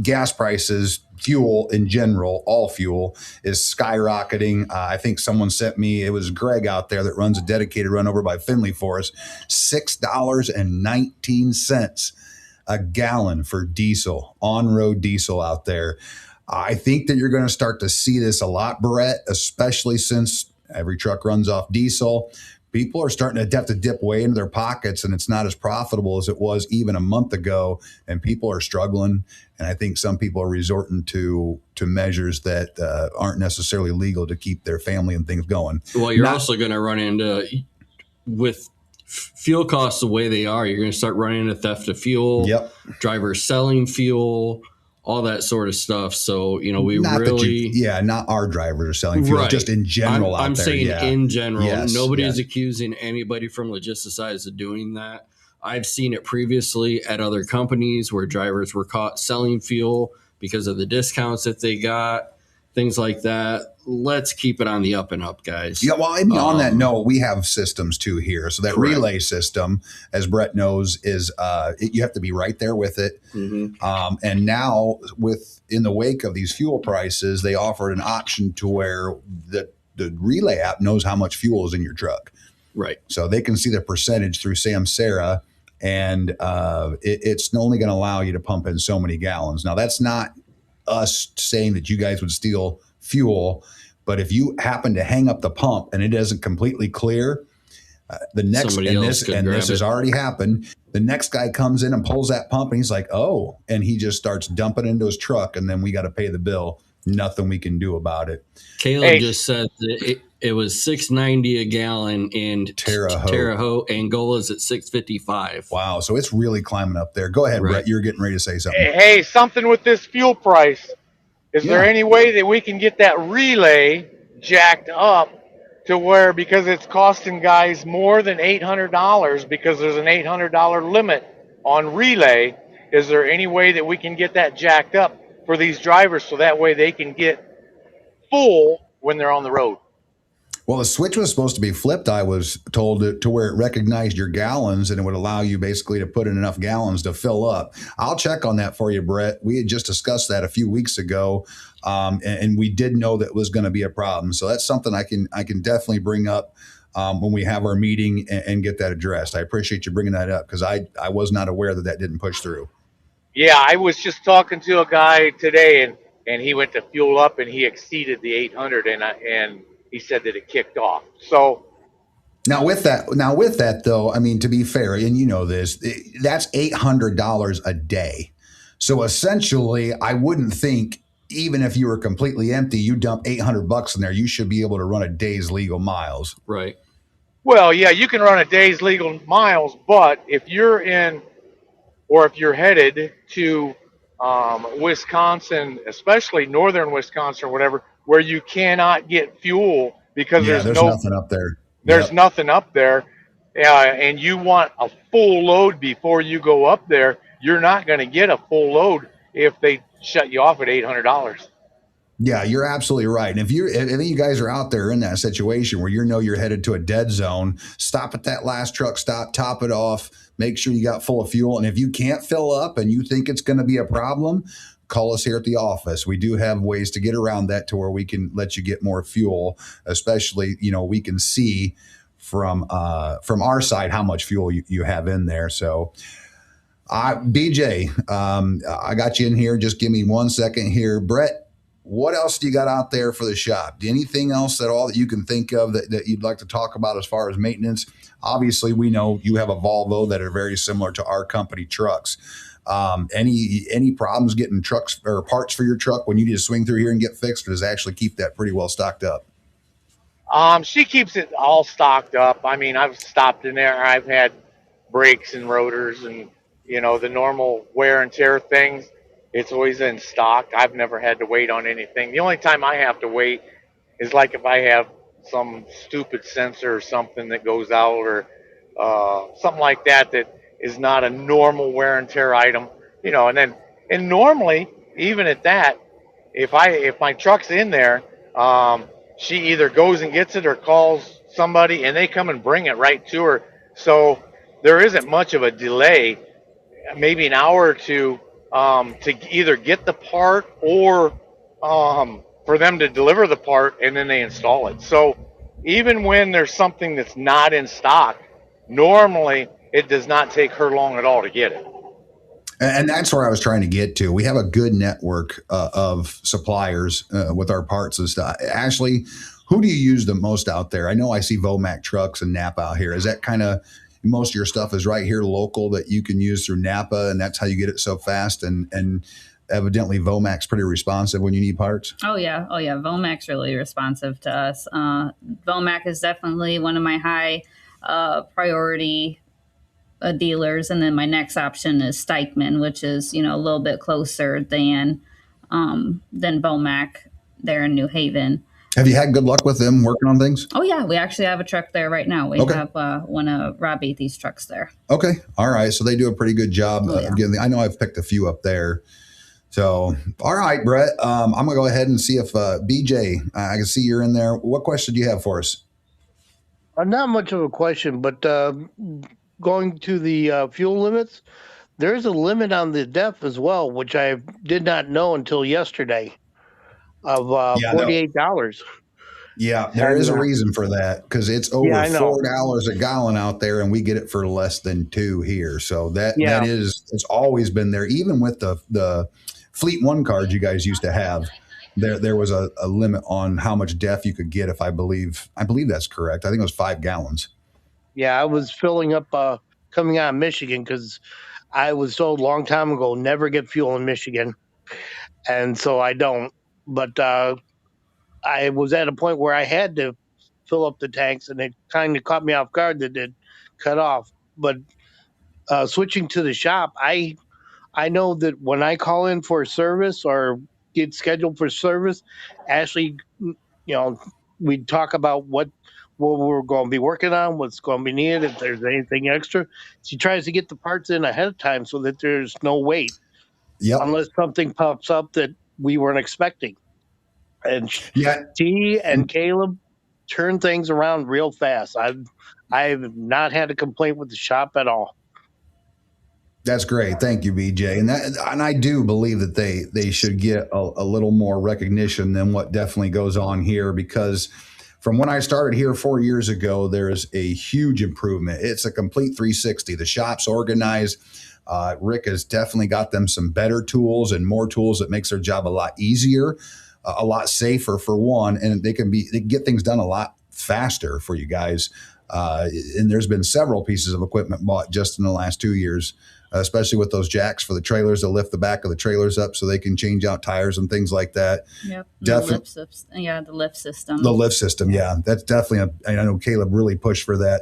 gas prices, fuel in general, all fuel is skyrocketing. I think someone sent me, it was Greg out there that runs a dedicated run over by Findlay for us, $6.19 a gallon for diesel, on-road diesel out there. I think that you're going to start to see this a lot, Brett, especially since every truck runs off diesel. People are starting to have to dip way into their pockets, and it's not as profitable as it was even a month ago, and people are struggling. And I think some people are resorting to measures that aren't necessarily legal to keep their family and things going. Well, you're also going to run into, with fuel costs the way they are, you're going to start running into theft of fuel, drivers selling fuel, all that sort of stuff. So, you know, we not really... not our drivers are selling fuel, just in general I'm out there. saying in general. Yes, Nobody's accusing anybody from Logisticize of doing that. I've seen it previously at other companies where drivers were caught selling fuel because of the discounts that they got, things like that. Let's keep it on the up and up, guys. Yeah, well, I mean, on that note, we have systems too here. So that relay system, as Brett knows, is you have to be right there with it. And now, in the wake of these fuel prices, they offered an option to where the relay app knows how much fuel is in your truck. Right. So they can see the percentage through Samsara, and it's only going to allow you to pump in so many gallons. Now, that's not us saying that you guys would steal fuel, but if you happen to hang up the pump and it isn't completely clear, the next, and this has already happened, the next guy comes in and pulls that pump and he's like, oh, and he just starts dumping into his truck, and then we got to pay the bill. Nothing we can do about it. Caleb just said that it was $6.90 a gallon in Terre Haute. Angola's at $6.55. Wow, so it's really climbing up there. Go ahead, Brett. You're getting ready to say something. Hey, something with this fuel price. Is there any way that we can get that relay jacked up to where, because it's costing guys more than $800 because there's an $800 limit on relay, is there any way that we can get that jacked up for these drivers so that way they can get full when they're on the road? Well, the switch was supposed to be flipped, I was told, to where it recognized your gallons and it would allow you basically to put in enough gallons to fill up. I'll check on that for you, Brett. We had just discussed that a few weeks ago, and we did know that was going to be a problem. So that's something I can definitely bring up when we have our meeting and get that addressed. I appreciate you bringing that up because I was not aware that didn't push through. Yeah, I was just talking to a guy today, and he went to fuel up and he exceeded the 800, and he said that it kicked off. So now with that though, I mean, to be fair, and you know this, that's $800 a day. So essentially, I wouldn't think even if you were completely empty, you dump $800 in there, you should be able to run a day's legal miles. Right. Well, yeah, you can run a day's legal miles, but if you're in, or if you're headed to Wisconsin, especially northern Wisconsin or whatever, where you cannot get fuel because Yeah, there's nothing up there. there's Yep. nothing up there, and you want a full load before you go up there. You're not going to get a full load if they shut you off at $800. Yeah, you're absolutely right. And if you guys are out there in that situation where you're headed to a dead zone, stop at that last truck stop, top it off, make sure you got full of fuel. And if you can't fill up and you think it's going to be a problem, call us here at the office. We do have ways to get around that to where we can let you get more fuel, especially, we can see from our side how much fuel you have in there. So BJ, I got you in here. Just give me 1 second here. Brett, what else do you got out there for the shop? Anything else at all that you can think of that you'd like to talk about as far as maintenance? Obviously, we know you have a Volvo that are very similar to our company trucks. Any problems getting trucks or parts for your truck when you need to swing through here and get fixed? Or does it actually keep that pretty well stocked up? She keeps it all stocked up. I mean, I've stopped in there. I've had brakes and rotors and, the normal wear and tear things. It's always in stock. I've never had to wait on anything. The only time I have to wait is like if I have some stupid sensor or something that goes out or something like that is not a normal wear and tear item, and normally, even at that, if my truck's in there, she either goes and gets it or calls somebody and they come and bring it right to her. So there isn't much of a delay, maybe an hour or two, to either get the part or for them to deliver the part and then they install it. So even when there's something that's not in stock, normally it does not take her long at all to get it. And that's where I was trying to get to. We have a good network of suppliers with our parts and stuff. Ashlie, who do you use the most out there? I know I see Vomac trucks and Napa out here. Is that kind of most of your stuff is right here local that you can use through Napa, and that's how you get it so fast? And evidently Vomac's pretty responsive when you need parts. Oh yeah. Vomac's really responsive to us. Vomac is definitely one of my high priority dealers, and then my next option is Stikeman, which is a little bit closer than Vomac there in New Haven. Have you had good luck with them working on things? Oh yeah, we actually have a truck there right now. We have one of Rob Beatty's trucks there. Okay, all right, so they do a pretty good job of getting. I know I've picked a few up there. So, all right, Brett, I'm gonna go ahead and see if BJ, I can see you're in there. What question do you have for us? Not much of a question, but going to the fuel limits, there's a limit on the DEF as well, which I did not know until yesterday, of $48. Yeah, there is a reason for that, because it's over $4 a gallon out there, and we get it for less than $2 here. So that is, it's always been there. Even with the Fleet One cards you guys used to have, there was a limit on how much DEF you could get. If I believe that's correct. I think it was 5 gallons. Yeah, I was filling up coming out of Michigan because I was told a long time ago never get fuel in Michigan, and so I don't. But I was at a point where I had to fill up the tanks, and it kind of caught me off guard that it cut off. But switching to the shop, I know that when I call in for service or get scheduled for service, Ashlie, we talk about what we're going to be working on, what's going to be needed, if there's anything extra. She tries to get the parts in ahead of time so that there's no wait, unless something pops up that we weren't expecting. And she and Caleb turn things around real fast. I've not had a complaint with the shop at all. That's great. Thank you, BJ. And I do believe that they should get a little more recognition than what definitely goes on here, because from when I started here 4 years ago, there is a huge improvement. It's a complete 360. The shop's organized. Rick has definitely got them some better tools and more tools that makes their job a lot easier, a lot safer for one, and they can get things done a lot faster for you guys. And there's been several pieces of equipment bought just in the last 2 years, especially with those jacks for the trailers to lift the back of the trailers up so they can change out tires and things like that. Yep. The lift system. The lift system. Yeah. That's definitely I know Caleb really pushed for that,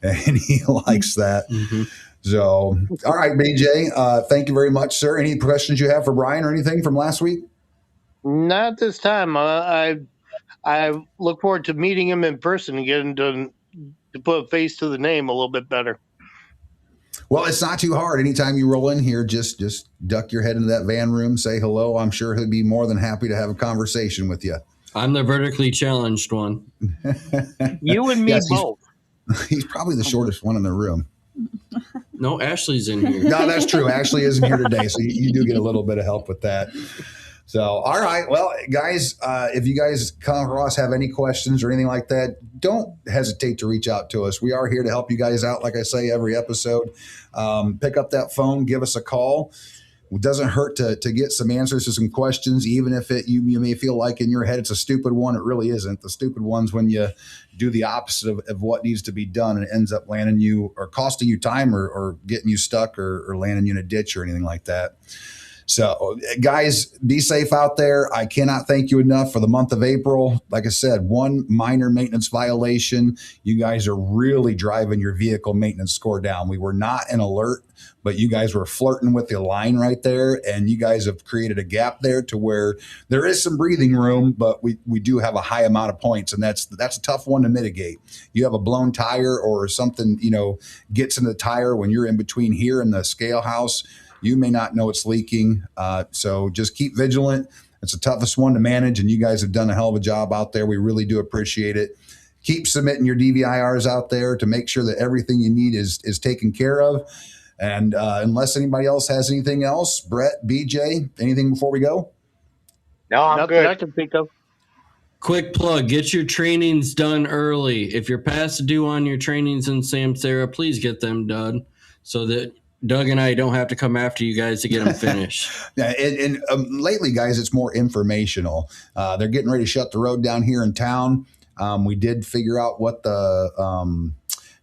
and he likes that. Mm-hmm. So, all right, BJ, thank you very much, sir. Any questions you have for Brian or anything from last week? Not this time. I look forward to meeting him in person and getting to put a face to the name a little bit better. Well, it's not too hard. Anytime you roll in here, just duck your head into that van room, say hello. I'm sure he'll be more than happy to have a conversation with you. I'm the vertically challenged one. You and me Yes, both. He's probably the shortest one in the room. No, Ashley's in here. No, that's true. Ashley isn't here today, so you do get a little bit of help with that. So, all right. Well, guys, if you guys come across have any questions or anything like that, don't hesitate to reach out to us. We are here to help you guys out, like I say, every episode. Pick up that phone, give us a call. It doesn't hurt to get some answers to some questions, even if you may feel like in your head it's a stupid one. It really isn't. The stupid one's when you do the opposite of what needs to be done, and it ends up landing you or costing you time or getting you stuck or landing you in a ditch or anything like that. So, guys, be safe out there. I cannot thank you enough for the month of April. Like I said, one minor maintenance violation. You guys are really driving your vehicle maintenance score down. We were not an alert, but you guys were flirting with the line right there, and you guys have created a gap there to where there is some breathing room, but we do have a high amount of points, and that's a tough one to mitigate. You have a blown tire or something, gets in the tire when you're in between here and the scale house. You may not know it's leaking. So just keep vigilant. It's the toughest one to manage, and you guys have done a hell of a job out there. We really do appreciate it. Keep submitting your DVIRs out there to make sure that everything you need is taken care of. And unless anybody else has anything else, Brett, BJ, anything before we go? No, I'm Nothing good. I can think of. Quick plug, get your trainings done early. If you're past due on your trainings in Samsara, please get them done so that Doug and I don't have to come after you guys to get them finished. Yeah, and lately, guys, it's more informational. They're getting ready to shut the road down here in town. We did figure out what the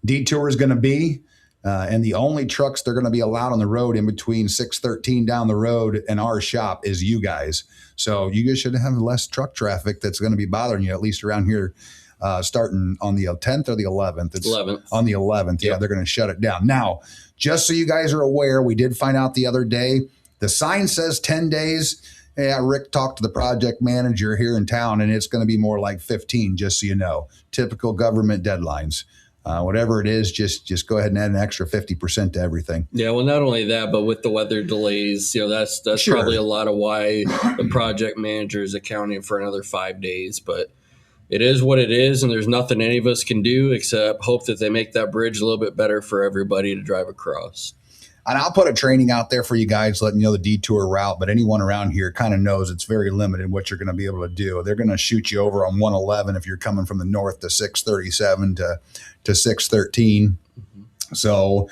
detour is going to be. And the only trucks they're going to be allowed on the road in between 613 down the road and our shop is you guys. So you guys should have less truck traffic that's going to be bothering you, at least around here, starting on the 10th or the 11th. It's 11th. On the 11th. Yeah, Yep. they're going to shut it down. Now, just so you guys are aware, we did find out the other day, the sign says 10 days. Yeah, Rick talked to the project manager here in town, and it's going to be more like 15, just so you know. Typical government deadlines. Whatever it is, just go ahead and add an extra 50% to everything. Yeah, well, not only that, but with the weather delays, that's Sure. probably a lot of why the project manager is accounting for another 5 days. But it is what it is, and there's nothing any of us can do except hope that they make that bridge a little bit better for everybody to drive across. And I'll put a training out there for you guys, letting you know the detour route, but anyone around here kind of knows it's very limited what you're going to be able to do. They're going to shoot you over on 111 if you're coming from the north to 637 to 613. Mm-hmm. So,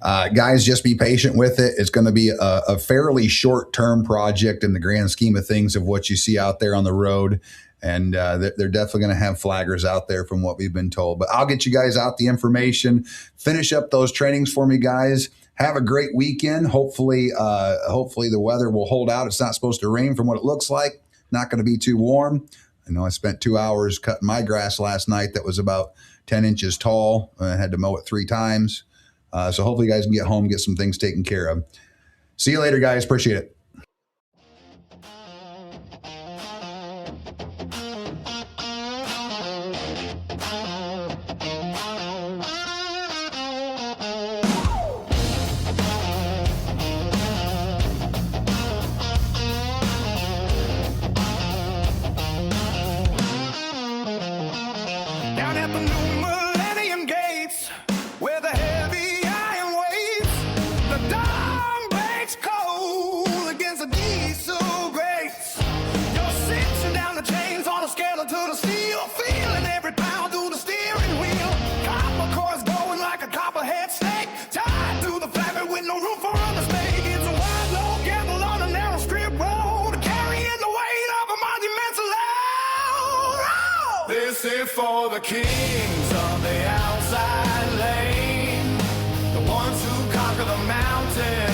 guys, just be patient with it. It's going to be a fairly short-term project in the grand scheme of things of what you see out there on the road. And they're definitely going to have flaggers out there from what we've been told. But I'll get you guys out the information. Finish up those trainings for me, guys. Have a great weekend. Hopefully the weather will hold out. It's not supposed to rain from what it looks like. Not going to be too warm. I know I spent 2 hours cutting my grass last night that was about 10 inches tall. I had to mow it 3 times. So hopefully you guys can get home, get some things taken care of. See you later, guys. Appreciate it. Down at the new Millennium Gates, where the heavy iron waits, the dawn breaks cold against the diesel grates. You're cinching down the chains on a skeleton to the steel, feeling every pound through the steering wheel. Copper cords going like a copperhead snake, tied to the fabric with no room for a mistake. It's a wide, low gamble on a narrow strip road, carrying the weight of a monumental load. Oh! This is for the kings of the outside lane, the ones who conquer the mountain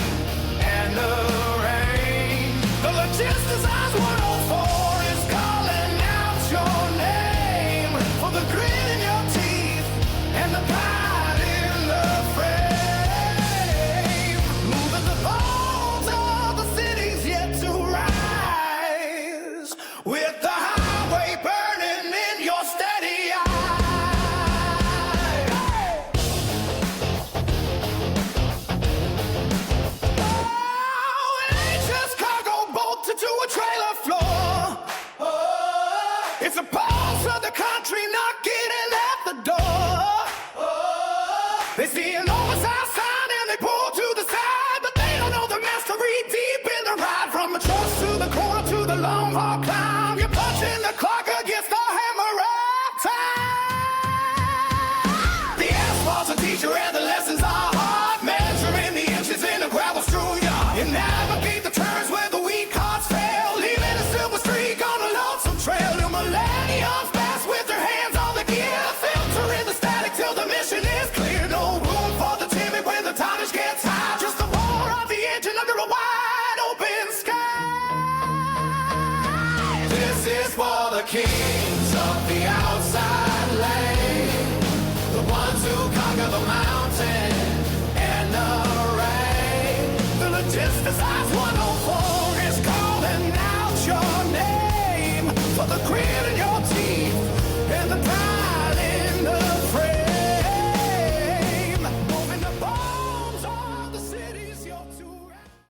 and the rain. The Logisticize 104 is calling out your name, for the grit in your teeth and the pride in the frame. with the highway burning in your steady eye. Oh, it ain't just cargo bolted to a trailer floor. Oh, it's a pulse of the country knocking in at the door. Oh, they see an oversized sign and they pull to the side, but they don't know the mastery deep in the ride. From the trucks to the corner to the long haul climb, you're punching the clock against the hammer of time. The asphalt's a teacher and the lessons are hard, measuring the inches in a gravel strewn yard. You navigate the turns where the weak carts fail, leaving a silver streak on a lonesome trail. New millenniums pass with their hands on the gear, filtering the static till the mission is clear. No room for the timid when the tonnage gets high, just the roar of the engine under a wide open sky. This is for the kings of the outside.